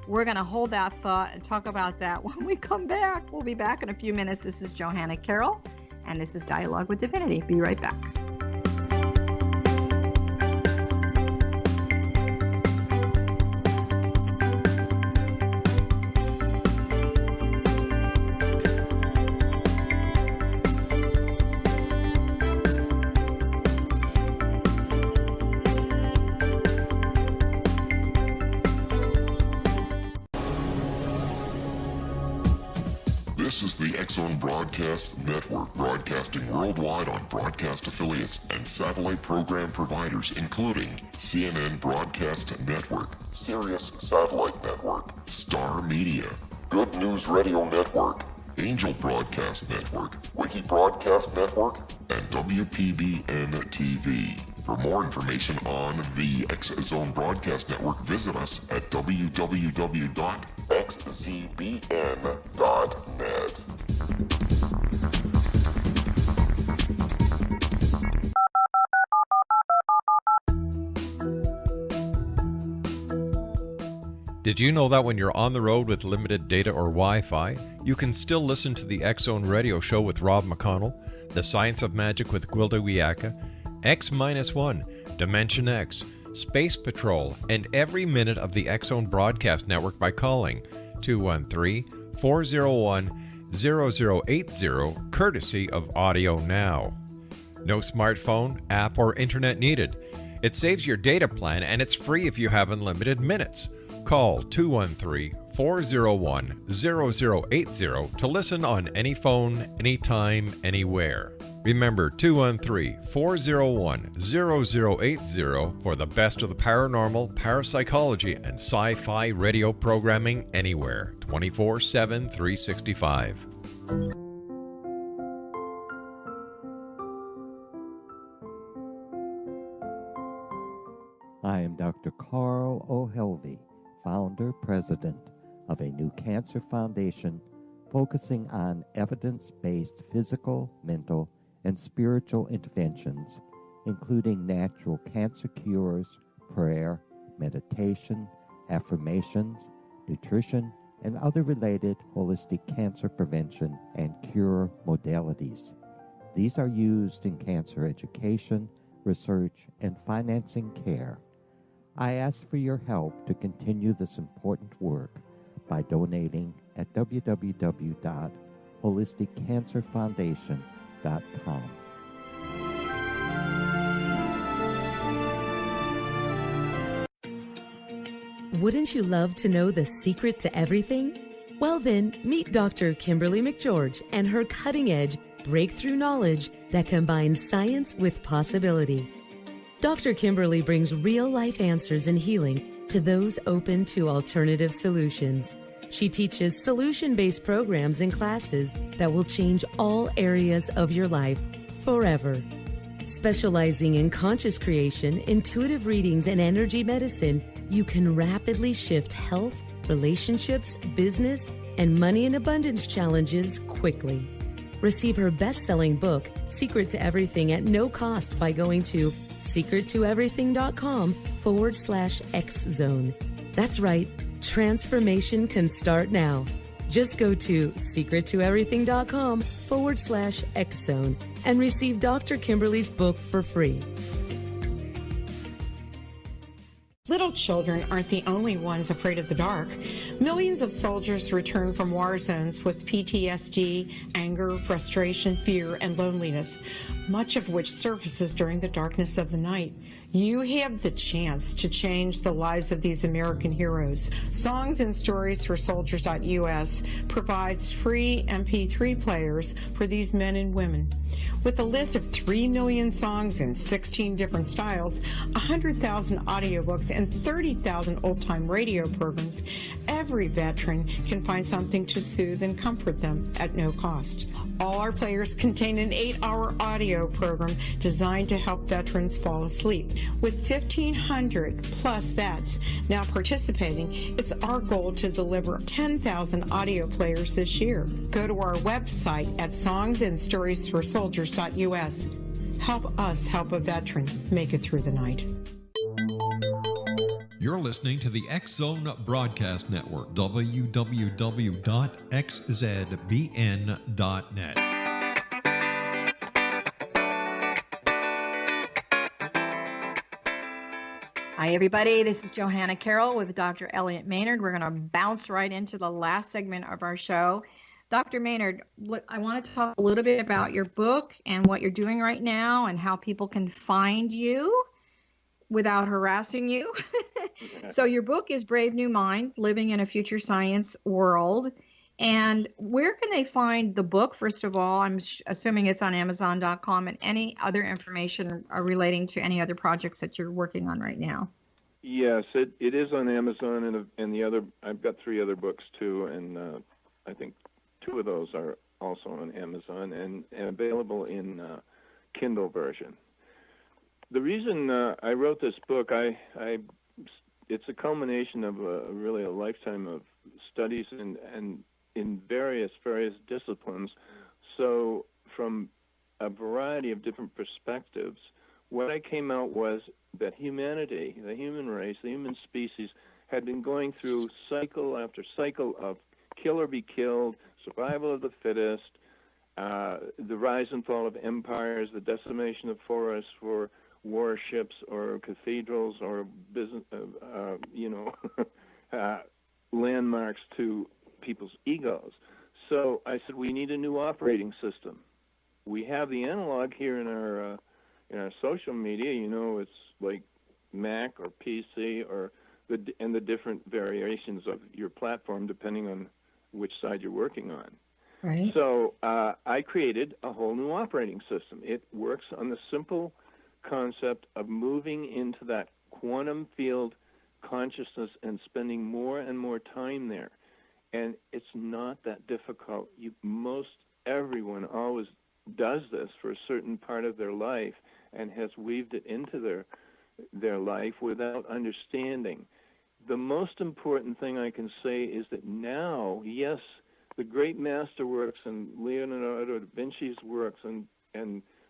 We're going to hold that thought and talk about that when we come back. We'll be back in a few minutes. This is Johanna Carroll, and this is Dialogue with Divinity. Be right back. This is the X-Zone Broadcast Network, broadcasting worldwide on broadcast affiliates and satellite program providers, including CNN Broadcast Network, Sirius Satellite Network, Star Media, Good News Radio Network, Angel Broadcast Network, Wiki Broadcast Network, and WPBN TV. For more information on the X-Zone Broadcast Network, visit us at www.xzbn.net. Did you know that when you're on the road with limited data or Wi-Fi, you can still listen to the X-Zone Radio Show with Rob McConnell, The Science of Magic with Gwilda Wiyaka, X-1, Dimension X, Space Patrol, and every minute of the X-Zone Broadcast Network by calling 213-401-0080, courtesy of Audio Now. No smartphone, app, or internet needed. It saves your data plan, and it's free if you have unlimited minutes. Call 213-401-0080 to listen on any phone, anytime, anywhere. Remember, 213-401-0080 for the best of the paranormal, parapsychology, and sci-fi radio programming anywhere, 24/7, 365. I am Dr. Carl O'Helvey, founder, president of a new cancer foundation focusing on evidence-based physical, mental, and spiritual interventions, including natural cancer cures, prayer, meditation, affirmations, nutrition, and other related holistic cancer prevention and cure modalities. These are used in cancer education, research, and financing care. I ask for your help to continue this important work by donating at www.holisticcancerfoundation.com. Wouldn't you love to know the secret to everything? Well then, meet Dr. Kimberly McGeorge and her cutting-edge breakthrough knowledge that combines science with possibility. Dr. Kimberly brings real-life answers and healing to those open to alternative solutions. She teaches solution-based programs and classes that will change all areas of your life forever. Specializing in conscious creation, intuitive readings, and energy medicine, you can rapidly shift health, relationships, business, and money and abundance challenges quickly. Receive her best-selling book, Secret to Everything, at no cost by going to secrettoeverything.com/X-Zone. That's right. Transformation can start now. Just go to secrettoeverything.com/X-Zone and receive Dr. Kimberly's book for free. Little children aren't the only ones afraid of the dark. Millions of soldiers return from war zones with PTSD, anger, frustration, fear, and loneliness, much of which surfaces during the darkness of the night. You have the chance to change the lives of these American heroes. Songs and Stories for Soldiers.us provides free MP3 players for these men and women. With a list of 3 million songs in 16 different styles, 100,000 audiobooks, and and 30,000 old-time radio programs, every veteran can find something to soothe and comfort them at no cost. All our players contain an 8-hour audio program designed to help veterans fall asleep. With 1,500 plus vets now participating, it's our goal to deliver 10,000 audio players this year. Go to our website at songsandstoriesforsoldiers.us. Help us help a veteran make it through the night. You're listening to the X Zone Broadcast Network, www.xzbn.net. Hi, everybody. This is Johanna Carroll with Dr. Elliott Maynard. We're going to bounce right into the last segment of our show. Dr. Maynard, I want to talk a little bit about your book and what you're doing right now and how people can find you without harassing you. So your book is Brave New Mind, Living in a Future Science World. And where can they find the book, first of all? I'm assuming it's on Amazon.com, and any other information relating to any other projects that you're working on right now. Yes, it is on Amazon, and the other, I've got 3 other books too, and I think 2 of those are also on Amazon and available in Kindle version. The reason I wrote this book, it's a culmination of really a lifetime of studies and in various disciplines. So from a variety of different perspectives, what I came out was that humanity, the human race, the human species, had been going through cycle after cycle of kill or be killed, survival of the fittest, the rise and fall of empires, the decimation of forests for warships or cathedrals or business, landmarks to people's egos. So I said, we need a new operating system. We have the analog here in our social media. It's like Mac or PC or the different variations of your platform depending on which side you're working on. Right. So I created a whole new operating system. It works on the simple concept of moving into that quantum field consciousness and spending more and more time there. And it's not that difficult. Everyone always does this for a certain part of their life and has weaved it into their life without understanding. The most important thing I can say is that now, yes, the great masterworks and Leonardo da Vinci's works and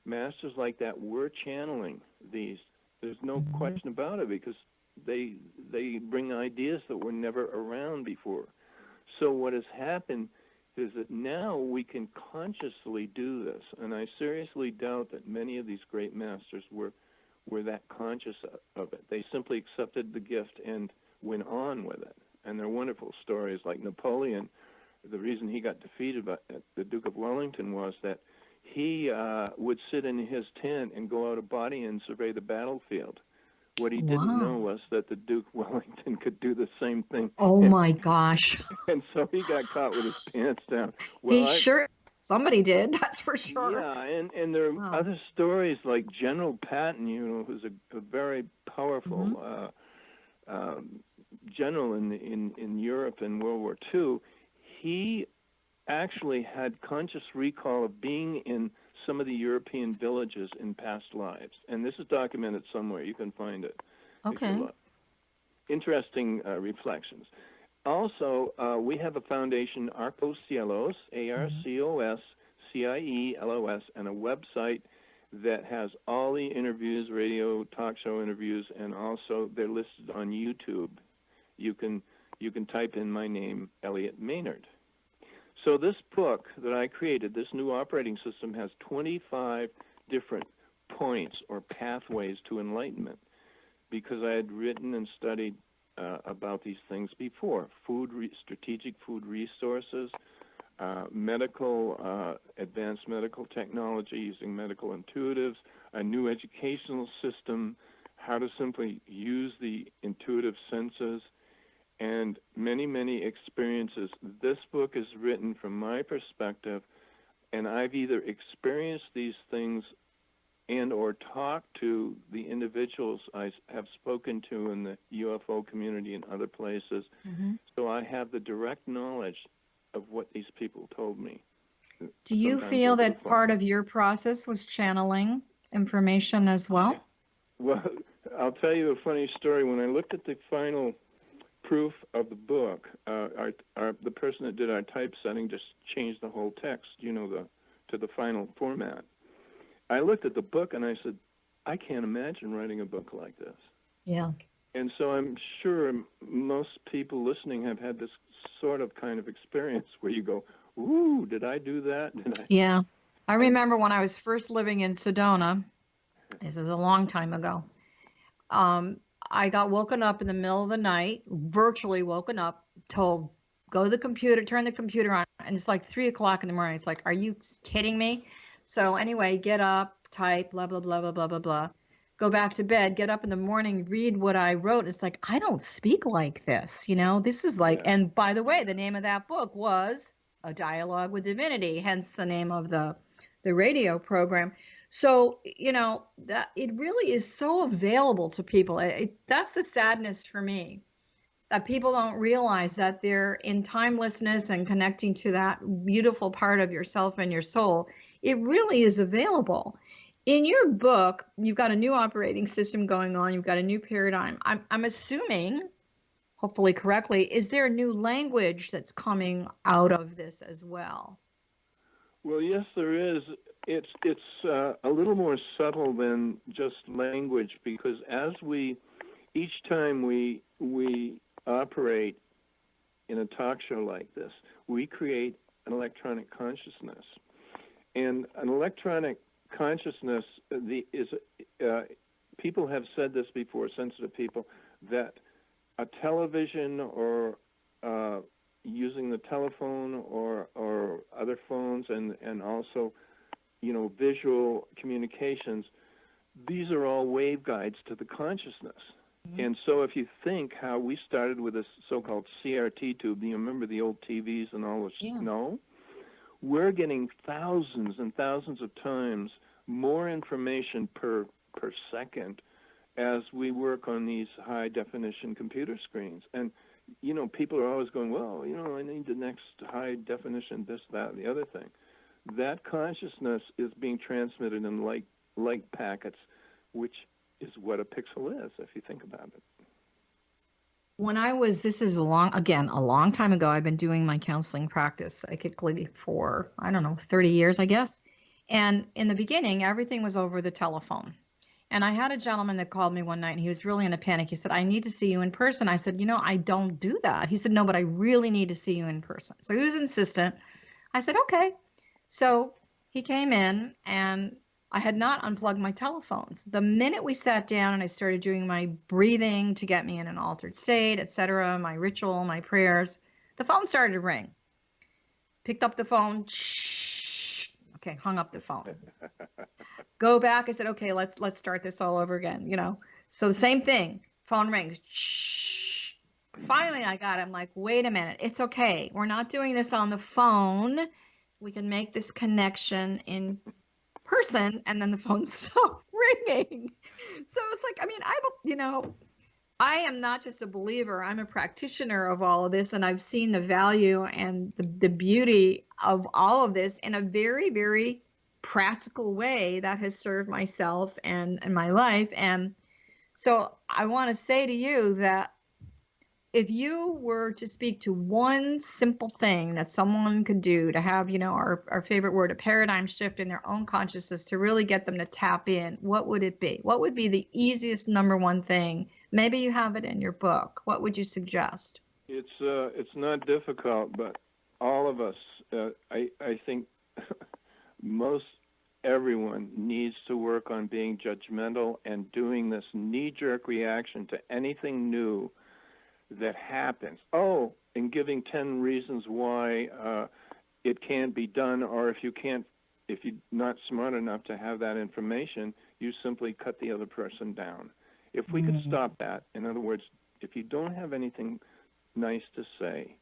masters like that, we're channeling these. There's no question about it, because they bring ideas that were never around before. So what has happened is that now we can consciously do this, and I seriously doubt that many of these great masters were that conscious of it. They simply accepted the gift and went on with it. And they're wonderful stories, like Napoleon. The reason he got defeated by the Duke of Wellington was that he would sit in his tent and go out a body and survey the battlefield. What he didn't know was that the Duke of Wellington could do the same thing. Oh my gosh. And so he got caught with his pants down. Somebody did, that's for sure. Yeah, and there are other stories like General Patton, who's a very powerful general in Europe in World War II. He actually had conscious recall of being in some of the European villages in past lives. And this is documented somewhere. You can find it. Okay. Interesting reflections. Also, we have a foundation, Arcos Cielos, ARCOSCIELOS, and a website that has all the interviews, radio, talk show interviews, and also they're listed on YouTube. You can type in my name, Elliott Maynard. So this book that I created, this new operating system, has 25 different points or pathways to enlightenment, because I had written and studied about these things before. Strategic food resources, advanced medical technology using medical intuitives, a new educational system, how to simply use the intuitive senses, and many, many experiences. This book is written from my perspective, and I've either experienced these things and or talk to the individuals I have spoken to in the UFO community and other places. Mm-hmm. So I have the direct knowledge of what these people told me. Do you Sometimes feel over the that phone. part of your process was channeling information as well? Well, I'll tell you a funny story. When I looked at the final proof of the book, the person that did our typesetting just changed the whole text, to the final format. I looked at the book and I said, I can't imagine writing a book like this. Yeah. And so I'm sure most people listening have had this sort of kind of experience where you go, ooh, did I do that? Yeah. I remember when I was first living in Sedona, this was a long time ago, I got woken up in the middle of the night, virtually woken up, told, go to the computer, turn the computer on, and it's like 3 o'clock in the morning. It's like, are you kidding me? So anyway, get up, type, blah, blah, blah, blah, blah, blah, blah. Go back to bed, get up in the morning, read what I wrote. It's like, I don't speak like this, this is like, and by the way, the name of that book was A Dialogue with Divinity, hence the name of the radio program. So, that it really is so available to people. That's the sadness for me, that people don't realize that they're in timelessness and connecting to that beautiful part of yourself and your soul. It really is available. In your book, you've got a new operating system going on. You've got a new paradigm. I'm assuming, hopefully correctly, is there a new language that's coming out of this as well? Well, yes, there is. It's a little more subtle than just language, because each time we operate in a talk show like this, we create an electronic consciousness. And an electronic consciousness people have said this before, sensitive people, that a television or using the telephone or other phones and also visual communications, these are all waveguides to the consciousness. Mm-hmm. And so if you think how we started with this so-called CRT tube, you remember the old TVs and all this? Yeah. No? We're getting thousands and thousands of times more information per second as we work on these high-definition computer screens. And, people are always going, well, I need the next high-definition, this, that, and the other thing. That consciousness is being transmitted in light packets, which is what a pixel is, if you think about it. When this is a long time ago, I've been doing my counseling practice psychically for, 30 years, I guess. And in the beginning, everything was over the telephone. And I had a gentleman that called me one night, and he was really in a panic. He said, I need to see you in person. I said, I don't do that. He said, no, but I really need to see you in person. So he was insistent. I said, okay. So he came in, and I had not unplugged my telephones. The minute we sat down and I started doing my breathing to get me in an altered state, etc., my ritual, my prayers, the phone started to ring. Picked up the phone. Shh. Okay, hung up the phone. Go back. I said, okay, let's start this all over again. So the same thing. Phone rings. Shh. Finally, I got it. I'm like, wait a minute. It's okay. We're not doing this on the phone. We can make this connection in person, and then the phone stopped ringing. So it's like, I am not just a believer, I'm a practitioner of all of this, and I've seen the value and the beauty of all of this in a very, very practical way that has served myself and my life. And so I want to say to you that if you were to speak to one simple thing that someone could do to have, our favorite word, a paradigm shift in their own consciousness to really get them to tap in, what would it be? What would be the easiest number one thing? Maybe you have it in your book. What would you suggest? It's not difficult, but all of us, I think most everyone needs to work on being judgmental and doing this knee-jerk reaction to anything new that happens. Oh, and giving 10 reasons why it can't be done, or if you're not smart enough to have that information, you simply cut the other person down. If we could stop that, in other words, if you don't have anything nice to say,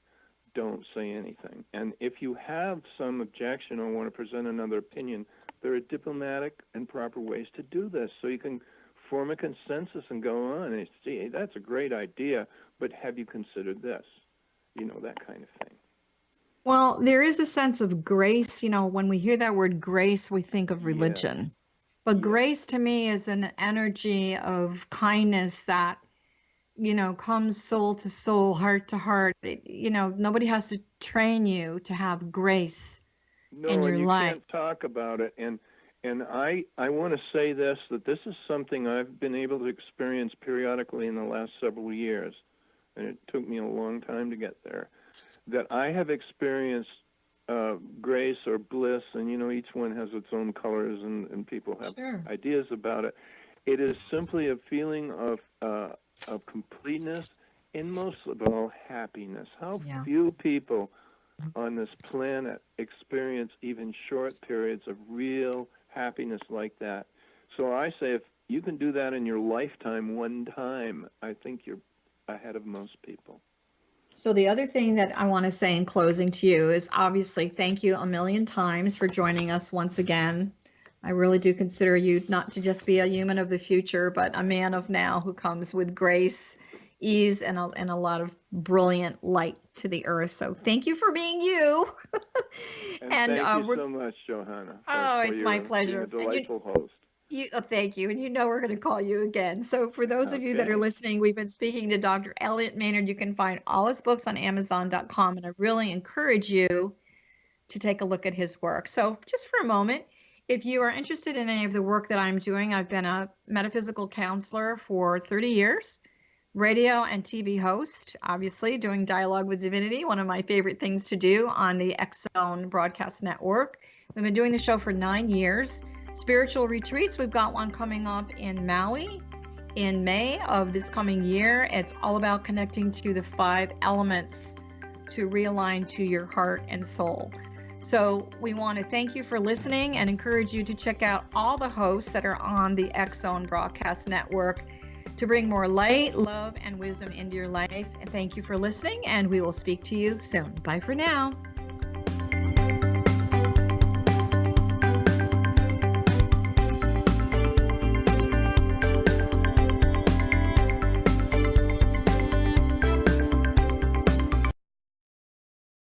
don't say anything. And if you have some objection or want to present another opinion, there are diplomatic and proper ways to do this. So you can form a consensus and go on and see, hey, that's a great idea, but have you considered this? You know, that kind of thing. Well, there is a sense of grace. You know, when we hear that word grace, we think of religion. Yeah. But grace to me is an energy of kindness that, you know, comes soul to soul, heart to heart. You know, nobody has to train you to have grace in your life. No, and you can't talk about it. And I want to say this, that this is something I've been able to experience periodically in the last several years, and it took me a long time to get there, that I have experienced grace or bliss, and, you know, each one has its own colors, and people have ideas about it. It is simply a feeling of completeness and most of all happiness. How few people on this planet experience even short periods of real happiness like that. So I say if you can do that in your lifetime one time, I think you're ahead of most people. So the other thing that I want to say in closing to you is obviously thank you a million times for joining us once again. I really do consider you not to just be a human of the future, but a man of now who comes with grace, ease, and a lot of brilliant light to the earth. So thank you for being you. and thank you so much, Johanna. It's my pleasure. Being a delightful host. Thank you. And you know we're going to call you again. So for those of you that are listening, we've been speaking to Dr. Elliott Maynard. You can find all his books on Amazon.com. And I really encourage you to take a look at his work. So just for a moment, if you are interested in any of the work that I'm doing, I've been a metaphysical counselor for 30 years, radio and TV host, obviously doing Dialogue with Divinity, one of my favorite things to do on the X-Zone Broadcast Network. We've been doing the show for 9 years. Spiritual retreats, we've got one coming up in Maui in May of this coming year. It's all about connecting to the 5 elements to realign to your heart and soul. So we want to thank you for listening and encourage you to check out all the hosts that are on the X-Zone Broadcast Network to bring more light, love, and wisdom into your life. And thank you for listening, and we will speak to you soon. Bye for now.